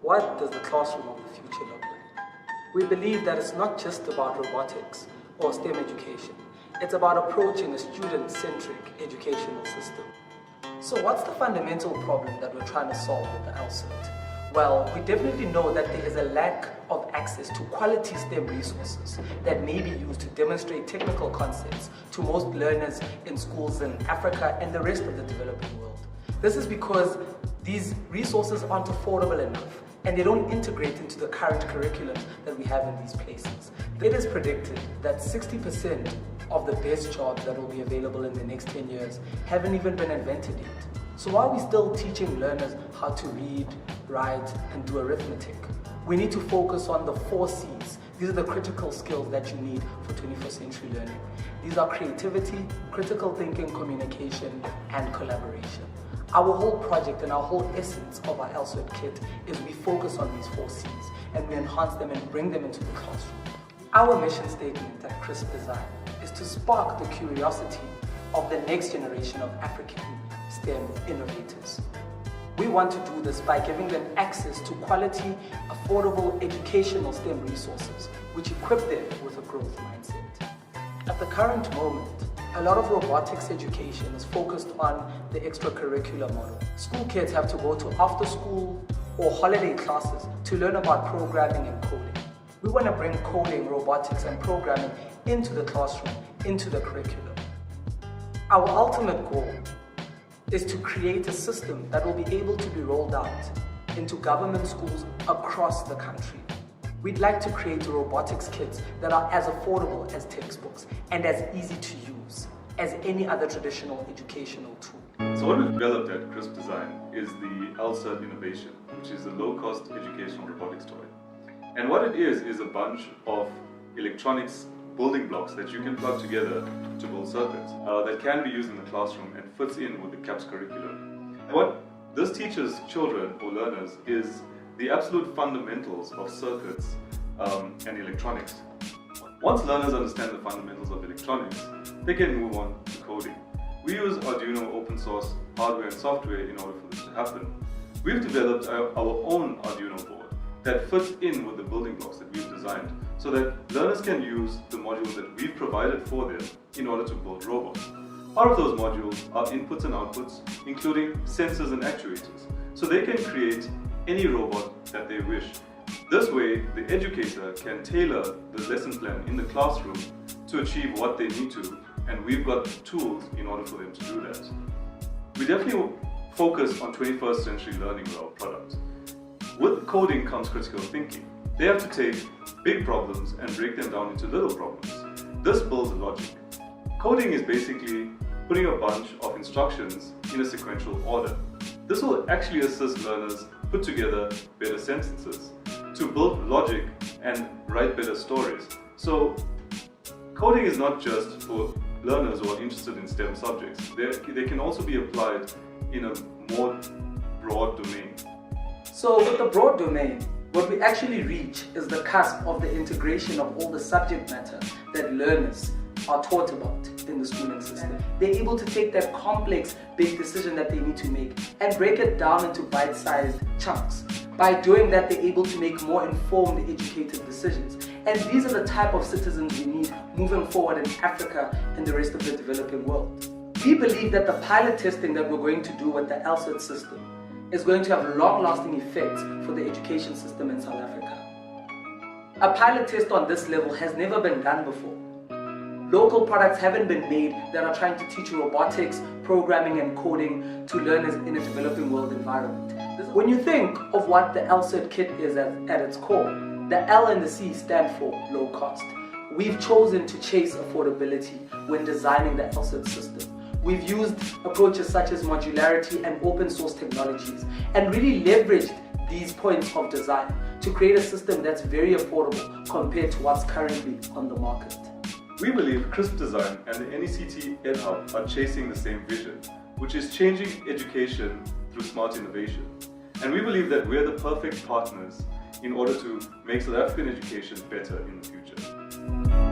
What does the classroom of the future look like? We believe that it's not just about robotics or STEM education. It's about approaching a student-centric educational system. So what's the fundamental problem that we're trying to solve with the LCERT? Well, we definitely know that there is a lack of access to quality STEM resources that may be used to demonstrate technical concepts to most learners in schools in Africa and the rest of the developing world. This is because these resources aren't affordable enough and they don't integrate into the current curriculums that we have in these places. It is predicted that 60% of the best jobs that will be available in the next 10 years haven't even been invented yet. So while we're still teaching learners how to read, write, and do arithmetic, we need to focus on the 4 C's. These are the critical skills that you need for 21st century learning. These are creativity, critical thinking, communication, and collaboration. Our whole project and our whole essence of our LCERT kit is we focus on these 4 C's and we enhance them and bring them into the classroom. Our mission statement at CRSP Dsgn is to spark the curiosity of the next generation of African STEM innovators. We want to do this by giving them access to quality, affordable educational STEM resources, which equip them with a growth mindset. At the current moment, a lot of robotics education is focused on the extracurricular model. School kids have to go to after-school or holiday classes to learn about programming and coding. We want to bring coding, robotics, and programming into the classroom, into the curriculum. Our ultimate goal is to create a system that will be able to be rolled out into government schools across the country. We'd like to create robotics kits that are as affordable as textbooks and as easy to use as any other traditional educational tool. So what we've developed at CRSP Dsgn is the LCERT Innovation, which is a low-cost educational robotics toy. And what it is a bunch of electronics building blocks that you can plug together to build circuits that can be used in the classroom and fits in with the CAPS curriculum. And what this teaches children or learners is the absolute fundamentals of circuits and electronics. Once learners understand the fundamentals of electronics, they can move on to coding. We use Arduino open source hardware and software in order for this to happen. We've developed our own Arduino board that fits in with the building blocks that we've designed so that learners can use the modules that we've provided for them in order to build robots. Part of those modules are inputs and outputs, including sensors and actuators, so they can create any robot that they wish. This way, the educator can tailor the lesson plan in the classroom to achieve what they need to, and we've got tools in order for them to do that. We definitely focus on 21st century learning with our product. With coding comes critical thinking. They have to take big problems and break them down into little problems. This builds logic. Coding is basically putting a bunch of instructions in a sequential order. This will actually assist learners put together better sentences, to build logic and write better stories. So coding is not just for learners who are interested in STEM subjects. They can also be applied in a more broad domain. So with the broad domain, what we actually reach is the cusp of the integration of all the subject matter that learners are taught about in the schooling system. They're able to take that complex, big decision that they need to make and break it down into bite-sized chunks. By doing that, they're able to make more informed, educated decisions. And these are the type of citizens we need moving forward in Africa and the rest of the developing world. We believe that the pilot testing that we're going to do with the LCERT system is going to have long-lasting effects for the education system in South Africa. A pilot test on this level has never been done before. Local products haven't been made that are trying to teach robotics, programming and coding to learners in a developing world environment. When you think of what the LCERT kit is at its core, the L and the C stand for low cost. We've chosen to chase affordability when designing the LCERT system. We've used approaches such as modularity and open source technologies and really leveraged these points of design to create a system that's very affordable compared to what's currently on the market. We believe CRSP Dsgn and the NECT EdHub are chasing the same vision, which is changing education through smart innovation. And we believe that we're the perfect partners in order to make South African education better in the future.